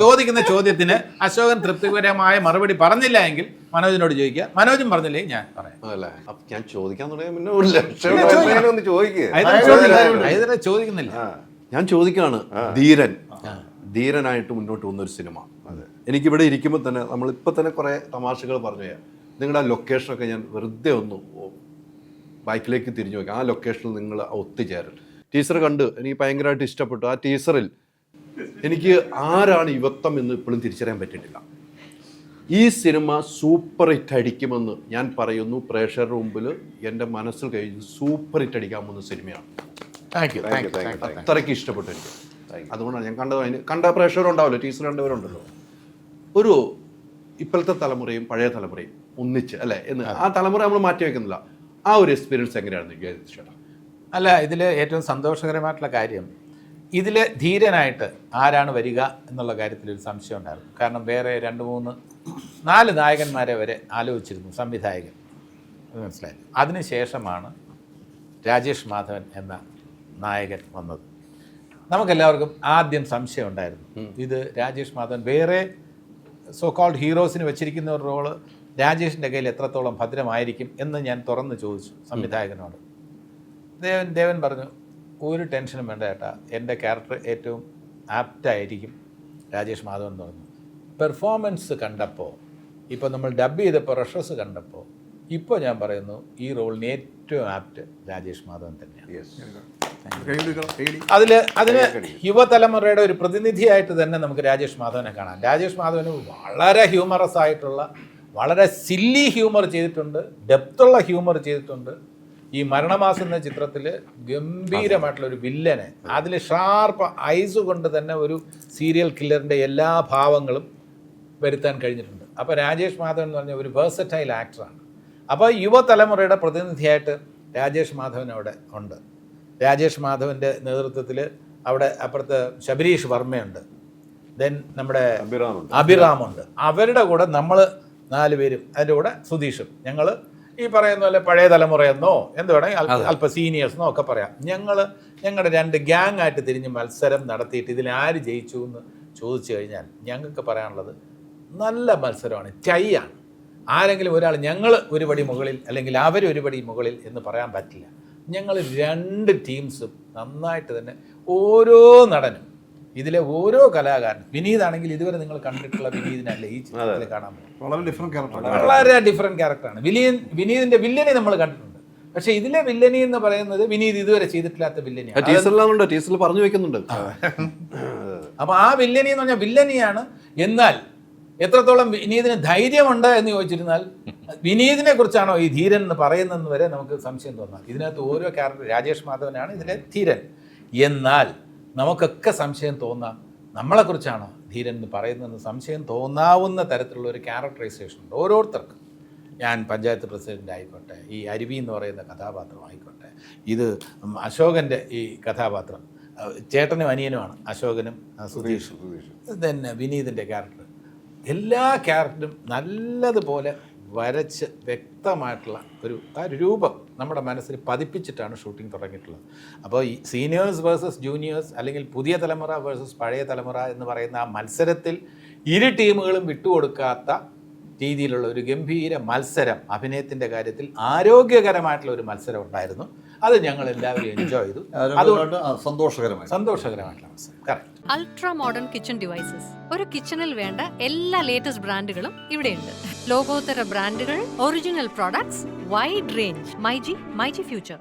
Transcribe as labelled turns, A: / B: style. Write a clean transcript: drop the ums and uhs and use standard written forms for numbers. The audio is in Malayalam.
A: ചോദിക്കുന്ന ചോദ്യത്തിന് അശോകൻ തൃപ്തികരമായ മറുപടി പറഞ്ഞില്ല എങ്കിൽ മനോജിനോട് ചോദിക്കുക. മനോജും പറഞ്ഞില്ലെങ്കിൽ ഞാൻ പറയാം.
B: അല്ലേ അപ്പൊ ഞാൻ ചോദിക്കാൻ തുടങ്ങിയ പിന്നെ ഒരു
A: ചോദിക്കുന്നില്ല.
B: ഞാൻ ചോദിക്കാണ്, ധീരനായിട്ട് മുന്നോട്ട് വന്നൊരു സിനിമ. എനിക്കിവിടെ ഇരിക്കുമ്പോൾ തന്നെ നമ്മളിപ്പോൾ തന്നെ കുറേ തമാശകൾ പറഞ്ഞു. നിങ്ങളുടെ ആ ലൊക്കേഷനൊക്കെ ഞാൻ വെറുതെ ഒന്ന് ബൈക്കിലേക്ക് തിരിഞ്ഞു നോക്കി. ആ ലൊക്കേഷനിൽ നിങ്ങൾ ഒത്തുചേരൽ ടീച്ചർ കണ്ട് എനിക്ക് ഭയങ്കരമായിട്ട് ഇഷ്ടപ്പെട്ടു. ആ ടീച്ചറിൽ എനിക്ക് ആരാണ് യുവത്വം എന്ന് ഇപ്പോഴും തിരിച്ചറിയാൻ പറ്റിയിട്ടില്ല. ഈ സിനിമ സൂപ്പർ ഹിറ്റ് അടിക്കുമെന്ന് ഞാൻ പറയുന്നു. പ്രേക്ഷകരുടെ മുമ്പിൽ എൻ്റെ മനസ്സിൽ കഴിഞ്ഞ് സൂപ്പർ ഹിറ്റ് അടിക്കാൻ പോകുന്ന സിനിമയാണ്. അത്രയ്ക്ക് ഇഷ്ടപ്പെട്ടു എനിക്ക്. അതുകൊണ്ടാണ് ഞാൻ കണ്ട പ്രേക്ഷകരുണ്ടാവില്ല, ടീച്ചർ രണ്ടുപേരുണ്ടല്ലോ. ഒരു ഇപ്പോഴത്തെ തലമുറയും പഴയ തലമുറയും ഒന്നിച്ച് അല്ലേ എന്ന് ആ തലമുറ നമ്മൾ മാറ്റി വയ്ക്കുന്നില്ല. ആ ഒരു എക്സ്പീരിയൻസ് എങ്ങനെയാണെന്ന് ചേട്ടാ?
A: അല്ല, ഇതിൽ ഏറ്റവും സന്തോഷകരമായിട്ടുള്ള കാര്യം, ഇതിൽ ധീരനായിട്ട് ആരാണ് വരിക എന്നുള്ള കാര്യത്തിൽ ഒരു സംശയം ഉണ്ടായിരുന്നു. കാരണം വേറെ 2-3-4 നായകന്മാരെ വരെ ആലോചിച്ചിരുന്നു സംവിധായകൻ, മനസ്സിലായി. അതിനുശേഷമാണ് രാജേഷ് മാധവൻ എന്ന നായകൻ വന്നത്. നമുക്കെല്ലാവർക്കും ആദ്യം സംശയം ഉണ്ടായിരുന്നു, ഇത് രാജേഷ് മാധവൻ വേറെ സോ കോൾഡ് ഹീറോസിന് വെച്ചിരിക്കുന്ന ഒരു റോള് രാജേഷിൻ്റെ കയ്യിൽ എത്രത്തോളം ഭദ്രമായിരിക്കും എന്ന് ഞാൻ തുറന്ന് ചോദിച്ചു സംവിധായകനോട്. ദേവൻ പറഞ്ഞു, ഒരു ടെൻഷനും വേണ്ട ചേട്ടാ, എൻ്റെ ക്യാരക്ടർ ഏറ്റവും ആപ്റ്റായിരിക്കും രാജേഷ് മാധവൻ എന്ന് പറഞ്ഞു. പെർഫോമൻസ് കണ്ടപ്പോൾ, ഇപ്പോൾ നമ്മൾ ഡബ് ചെയ്തപ്പോൾ റഷസ് കണ്ടപ്പോൾ, ഇപ്പോൾ ഞാൻ പറയുന്നു ഈ റോളിന് ഏറ്റവും ആപ്റ്റ് രാജേഷ് മാധവൻ തന്നെയാണ്. അതിന് യുവതലമുറയുടെ ഒരു പ്രതിനിധിയായിട്ട് തന്നെ നമുക്ക് രാജേഷ് മാധവനെ കാണാം. രാജേഷ് മാധവന് വളരെ ഹ്യൂമറസ് ആയിട്ടുള്ള, വളരെ സില്ലി ഹ്യൂമർ ചെയ്തിട്ടുണ്ട്, ഡെപ്തുള്ള ഹ്യൂമർ ചെയ്തിട്ടുണ്ട്. ഈ മരണമാസം എന്ന ചിത്രത്തിൽ ഗംഭീരമായിട്ടുള്ള ഒരു വില്ലനെ, അതിൽ ഷാർപ്പ് ഐസ് കൊണ്ട് തന്നെ ഒരു സീരിയൽ കില്ലറിൻ്റെ എല്ലാ ഭാവങ്ങളും വരുത്താൻ കഴിഞ്ഞിട്ടുണ്ട്. അപ്പോൾ രാജേഷ് മാധവൻ എന്ന് പറഞ്ഞ ഒരു വേഴ്സറ്റൈൽ ആക്ടറാണ്. അപ്പോൾ യുവതലമുറയുടെ പ്രതിനിധിയായിട്ട് രാജേഷ് മാധവൻ അവിടെ ഉണ്ട്. രാജേഷ് മാധവൻ്റെ നേതൃത്വത്തിൽ അവിടെ അപ്പുറത്ത് ശബരീഷ് വർമ്മയുണ്ട്, ദെൻ നമ്മുടെ അഭിറാമുണ്ട്. അവരുടെ കൂടെ നമ്മൾ 4 പേരും, അതിൻ്റെ കൂടെ സുധീഷും, ഞങ്ങൾ ഈ പറയുന്ന പോലെ പഴയ തലമുറയെന്നോ എന്ത് വേണമെങ്കിൽ അല്പ സീനിയേഴ്സെന്നോ ഒക്കെ പറയാം. ഞങ്ങളുടെ 2 ഗ്യാങ് ആയിട്ട് തിരിഞ്ഞ് മത്സരം നടത്തിയിട്ട് ഇതിൽ ആര് ജയിച്ചു എന്ന് ചോദിച്ചു കഴിഞ്ഞാൽ ഞങ്ങൾക്ക് പറയാനുള്ളത് നല്ല മത്സരമാണ്, ടൈയാണ്. ആരെങ്കിലും ഒരാൾ ഞങ്ങൾ ഒരു പടി മുകളിൽ അല്ലെങ്കിൽ അവർ ഒരു പടി മുകളിൽ എന്ന് പറയാൻ പറ്റില്ല. ഞങ്ങൾ 2 ടീംസും നന്നായിട്ട് തന്നെ, ഓരോ നടനും ഇതിലെ ഓരോ കലാകാരനും, വിനീതാണെങ്കിൽ ഇതുവരെ നിങ്ങൾ കണ്ടിട്ടുള്ള വിനീതിനല്ല ഈ ചിത്രത്തിൽ കാണാൻ പറ്റും. വളരെ ഡിഫറെൻറ്റ് ക്യാരക്ടറാണ്. വിനീതിൻ്റെ വില്ലനെ നമ്മൾ കണ്ടിട്ടുണ്ട്, പക്ഷേ ഇതിലെ വില്ലനി എന്ന് പറയുന്നത് വിനീത് ഇതുവരെ ചെയ്തിട്ടില്ലാത്ത വില്ലനിയാണ്
B: പറഞ്ഞു വെക്കുന്നുണ്ട്.
A: അപ്പോൾ ആ വില്ലനി എന്ന് പറഞ്ഞാൽ വില്ലനിയാണ്. എന്നാൽ എത്രത്തോളം വിനീതിന് ധൈര്യമുണ്ട് എന്ന് ചോദിച്ചിരുന്നാൽ വിനീതിനെ കുറിച്ചാണോ ഈ ധീരൻ എന്ന് പറയുന്നതെന്ന് വരെ നമുക്ക് സംശയം തോന്നാം. ഇതിനകത്ത് ഓരോ ക്യാരക്ടർ, രാജേഷ് മാധവനാണ് ഇതിലെ ധീരൻ. എന്നാൽ നമുക്കൊക്കെ സംശയം തോന്നാം, നമ്മളെക്കുറിച്ചാണോ ധീരൻ എന്ന് പറയുന്നതെന്ന് സംശയം തോന്നാവുന്ന തരത്തിലുള്ള ഒരു ക്യാരക്ടറൈസേഷൻ ഉണ്ട് ഓരോരുത്തർക്കും. ഞാൻ പഞ്ചായത്ത് പ്രസിഡൻ്റ് ആയിക്കോട്ടെ, ഈ അരുവി എന്ന് പറയുന്ന കഥാപാത്രം ആയിക്കോട്ടെ, ഇത് അശോകൻ്റെ ഈ കഥാപാത്രം, ചേട്ടനും അനിയനുമാണ് അശോകനും സുധീഷും, തന്നെ വിനീതിൻ്റെ ക്യാരക്ടർ, എല്ലാ ക്യാരക്ടറും നല്ലതുപോലെ വരച്ച് വ്യക്തമായിട്ടുള്ള ആ ഒരു രൂപം നമ്മുടെ മനസ്സിൽ പതിപ്പിച്ചിട്ടാണ് ഷൂട്ടിംഗ് തുടങ്ങിയിട്ടുള്ളത്. അപ്പോൾ ഈ സീനിയേഴ്സ് വേഴ്സസ് ജൂനിയേഴ്സ് അല്ലെങ്കിൽ പുതിയ തലമുറ വേഴ്സസ് പഴയ തലമുറ എന്ന് പറയുന്ന ആ മത്സരത്തിൽ 2 ടീമുകളും വിട്ടുകൊടുക്കാത്ത രീതിയിലുള്ള ഒരു ഗംഭീര മത്സരം, അഭിനയത്തിൻ്റെ കാര്യത്തിൽ ആരോഗ്യകരമായിട്ടുള്ള ഒരു മത്സരം ഉണ്ടായിരുന്നു. അത് ഞങ്ങൾ എല്ലാവരും എൻജോയ് ചെയ്തു. അതുകൊണ്ട് സന്തോഷകരമായിട്ടുള്ള മത്സരം. Correct.
C: Ultra modern kitchen devices, ഒരു കിച്ചണിൽ വേണ്ട എല്ലാ ലേറ്റസ്റ്റ് ബ്രാൻഡുകളും ഇവിടെയുണ്ട്. ലോകോത്തര ബ്രാൻഡുകൾ, original products, wide range. MyG future.